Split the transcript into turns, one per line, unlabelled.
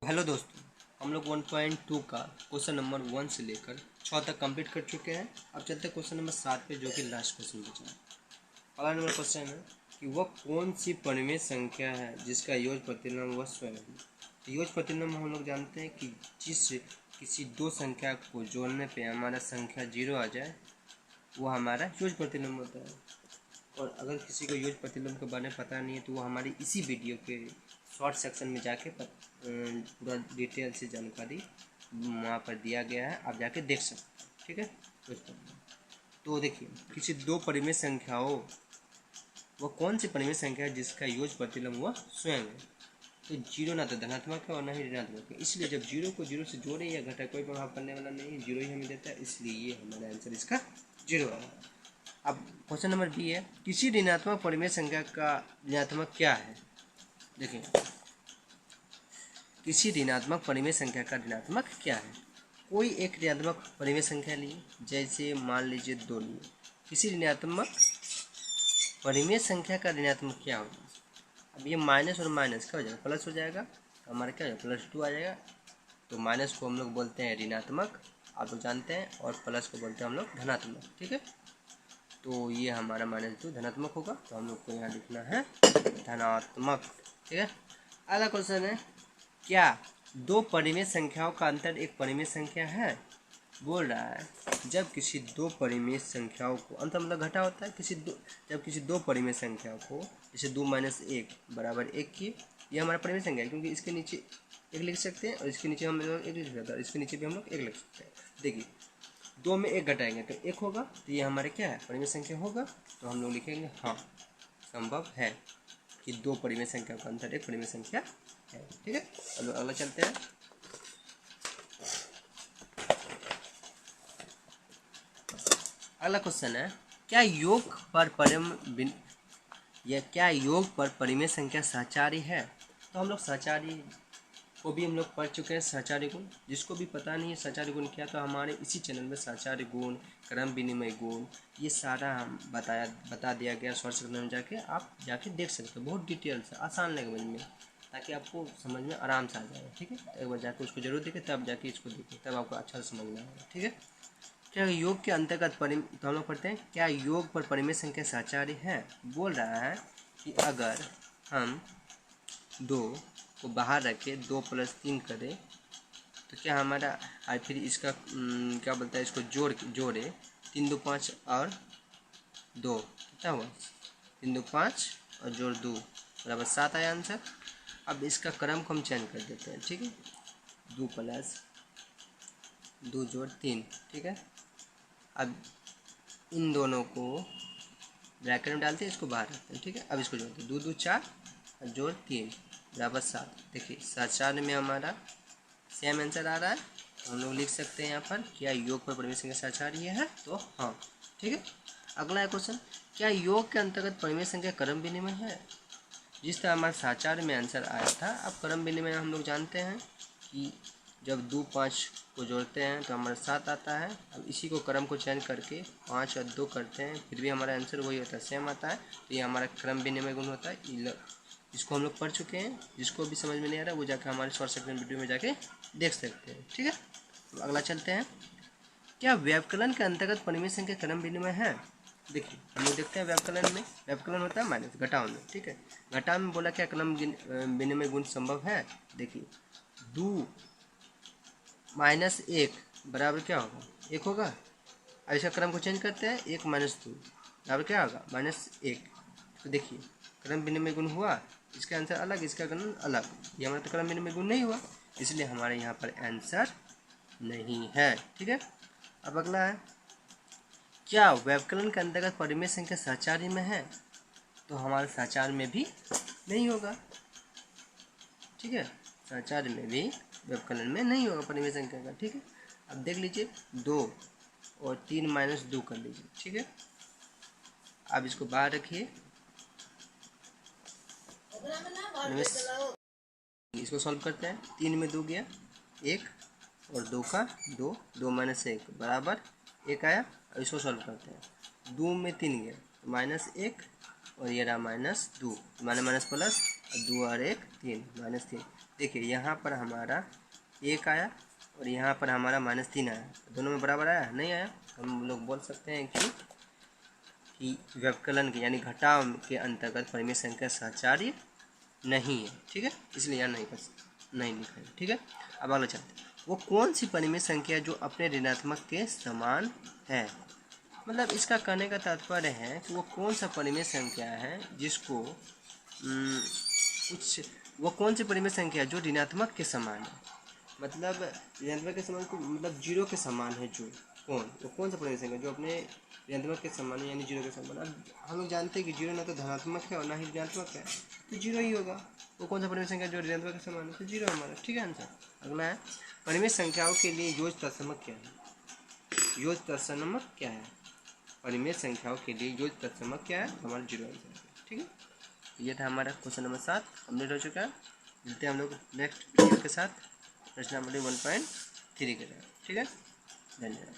Hello दोस्तों, हम लोग 1.2 का क्वेश्चन नंबर 1 से लेकर 6 तक कंप्लीट कर चुके हैं। अब चलते हैं क्वेश्चन नंबर 7 पे, जो कि लास्ट क्वेश्चन बचा है। पहला नंबर क्वेश्चन है कि वह कौन सी परिमेय संख्या है जिसका योग प्रतिलोम वह स्वयं है। तो योग प्रतिलोम हम लोग जानते हैं कि जिस किसी दो संख्या को जोड़ने पे हमारा संख्या 0 आ जाए वो हमारा योग प्रतिलोम होता है। और अगर किसी को योग प्रतिलोम के बारे में पता नहीं है तो वो हमारी इसी वीडियो के शॉर्ट सेक्शन में जाके पूरा डिटेल से जानकारी वहाँ पर दिया गया है, आप जाके देख सकते हैं। ठीक है, तो देखिए किसी दो परिमेय संख्या हो, वह कौन सी परिमेय संख्या है जिसका योग प्रतिलोम वह स्वयं है। तो जीरो ना तो धनात्मक है और ना ही ऋणात्मक है, इसलिए जब जीरो को जीरो से जोड़े या घटा कोई प्रभाव करने वाला नहीं है, जीरो ही हमें देता है, इसलिए ये हमारा आंसर इसका जीरो है। अब क्वेश्चन नंबर बी है, किसी ऋणात्मक परिमेय संख्या का ऋणात्मक क्या है। देखिए किसी ऋणात्मक परिमेय संख्या का ऋणात्मक क्या है। कोई एक ऋणात्मक परिमेय संख्या लिए, जैसे मान लीजिए 2 लिए। किसी ऋणात्मक परिमेय संख्या का ऋणात्मक क्या होगा। अब ये माइनस और माइनस क्या हो जाएगा, प्लस हो जाएगा, तो हमारा क्या हो जाएगा, +2 आ जाएगा। तो माइनस को हम लोग बोलते हैं ऋणात्मक, आप लोग जानते हैं, और प्लस को बोलते हैं हम लोग धनात्मक। ठीक है, तो ये हमारा -2 धनात्मक होगा, तो हम लोग को यहाँ लिखना है धनात्मक। ठीक है, अगला क्वेश्चन है, क्या दो परिमेय संख्याओं का अंतर एक परिमेय संख्या है। बोल रहा है जब किसी दो परिमेय संख्याओं को, अंतर मतलब घटा होता है, जब किसी दो परिमेय संख्या को, जैसे 2 - 1 = 1 की, ये हमारा परिमेय संख्या है, क्योंकि इसके नीचे 1 लिख सकते हैं और इसके नीचे हम लोग 1 लिख सकते हैं, इसके नीचे भी हम लोग 1 लिख सकते हैं। देखिए 2 में 1 घटाएंगे तो 1 होगा, तो ये हमारे क्या है, परिमेय संख्या होगा। तो हम लोग लिखेंगे हाँ, संभव है कि दो परिमेय संख्या का अंतर एक परिमेय संख्या है। ठीक है, चलो अगला चलते हैं। अगला क्वेश्चन है, क्या योग पर परिमेय संख्या सहचारी है। तो हम लोग सहचारी को भी हम लोग पढ़ चुके हैं, सहचारी गुण। जिसको भी पता नहीं है सहचारी गुण क्या, तो हमारे इसी चैनल में सहचारी गुण, क्रम विनिमय गुण, ये सारा हम बता दिया गया शॉर्ट सेक्शन में, आप जाके देख सकते हो। बहुत डिटेल से, आसान लगे में, ताकि आपको समझ में आराम से आ जाए। ठीक है, तो एक बार जाके उसको जरूर देखें, तब जाके इसको देखें, तब आपको अच्छा से समझ में आएगा। ठीक है, क्या योग के अंतर्गत तो हम लोग पढ़ते हैं, क्या योग पर परिमेय संख्या सहचारी है। बोल रहा है कि अगर हम 2 को बाहर रखें, 2 + 3 करें, तो क्या हमारा फिर इसका क्या बोलता है, इसको जोड़े 3 2 5 और 2, क्या हुआ, 3 2 5 और जोड़ 2 = 7 आया आंसर। अब इसका क्रम को हम चेंज कर देते हैं। ठीक है, 2 + 2 जोड़ 3। ठीक है, अब इन दोनों को ब्रैकेट में डालते हैं, इसको बाहर रखते हैं। ठीक है, अब इसको जोड़ते हैं, 2 2 4 और जोड़ 3 = 7। देखिए 7 में हमारा सेम आंसर आ रहा है, तो हम लोग लिख सकते हैं यहाँ पर, क्या योग पर परिमेय संख्या सहचारी है, तो हाँ। ठीक है, अगला है क्वेश्चन, क्या योग के अंतर्गत परिमेय संख्या क्रम विनिमय है। जिस तरह हमारे सहचार में आंसर आया था, अब क्रम विनिमय हम लोग जानते हैं कि जब 2 5 को जोड़ते हैं तो हमारा 7 आता है। अब इसी को क्रम को चेंज करके 5 और 2 करते हैं, फिर भी हमारा आंसर वही होता है, सेम आता है। तो ये हमारा क्रम विनिमय गुण होता है। इसको हम लोग पढ़ चुके हैं, जिसको भी समझ में नहीं आ रहा वो जाकर हमारे शॉर्ट सेक्शन वीडियो में जाके देख सकते हैं। ठीक है, तो अगला चलते हैं, क्या व्यवकलन के अंतर्गत परिमेय संख्या क्रम विनिमय है। देखिए हम लोग देखते हैं, व्यवकलन होता है माइनस घटाव में। ठीक है, घटाव में बोला क्या क्रम विनिमय गुण संभव है। देखिए 2 - 1 बराबर क्या होगा, 1 होगा। अब इसका क्रम को चेंज करते हैं, 1 - 2 बराबर क्या होगा, -1। तो देखिए क्रम विनिमय गुण हुआ, इसका आंसर अलग, इसका क्रम अलग, ये हमारा तो क्रम विनिमय गुण नहीं हुआ, इसलिए हमारे यहाँ पर आंसर नहीं है। ठीक है, अब अगला है, क्या व्यवकलन के अंतर्गत परिमेय संख्या सहचारी में है। तो हमारे सहचार में भी नहीं होगा। ठीक है, सहचार में भी व्यवकलन में नहीं होगा परिमेय संख्या का। ठीक है, अब देख लीजिए 2 और 3 - 2 कर लीजिए। ठीक है, अब इसको बाहर रखिए, इसको सॉल्व करते हैं। 3 में 2 गया 1 और 2 का 2, 2 - 1 बराबर 1 आया। और इसको सॉल्व करते हैं, 2 में 3 गया -1 और ये रहा -2, माइनस प्लस, 2 और 1 3 -3, देखिए यहाँ पर हमारा 1 आया और यहाँ पर हमारा -3 आया, दोनों में बराबर आया नहीं आया। हम लोग बोल सकते हैं कि व्यवकलन के यानी घटाव के अंतर्गत परिमेय संख्या सचार्य नहीं है। ठीक है, इसलिए यहाँ नहीं लिखा है। ठीक है, अब अगला चलते हैं। वो कौन सी परिमेय संख्या जो अपने ऋणात्मक के समान है? मतलब इसका कहने का तात्पर्य है कि वो कौन सा परिमेय संख्या है जिसको वो कौन सी परिमेय संख्या है जो ऋणात्मक के समान है। मतलब ऋणात्मक के समान को मतलब 0 के समान है। जो वो कौन सा परिमेय संख्या जो अपने ऋणात्मक के समान है यानी 0 के समान। अब हम लोग जानते हैं कि 0 ना तो धनात्मक है और ना ही ऋणात्मक है, तो 0 ही होगा। वो कौन सा परिमेय संख्या जो ऋणात्मक के समान है, तो 0 हमारा। ठीक है आंसर। अगला है परिमेय संख्याओं के लिए योज्य तत्समक क्या है? योज्य तत्समक क्या है? परिमेय संख्याओं के लिए योज्य तत्समक क्या है? हमारा 0 आंसर है। ठीक है, ये था हमारा क्वेश्चन नंबर 7 कंप्लीट हो चुका है। मिलते हैं हम लोग नेक्स्ट वीडियो के साथ प्रश्न नंबर 1.3 के साथ। ठीक है, धन्यवाद।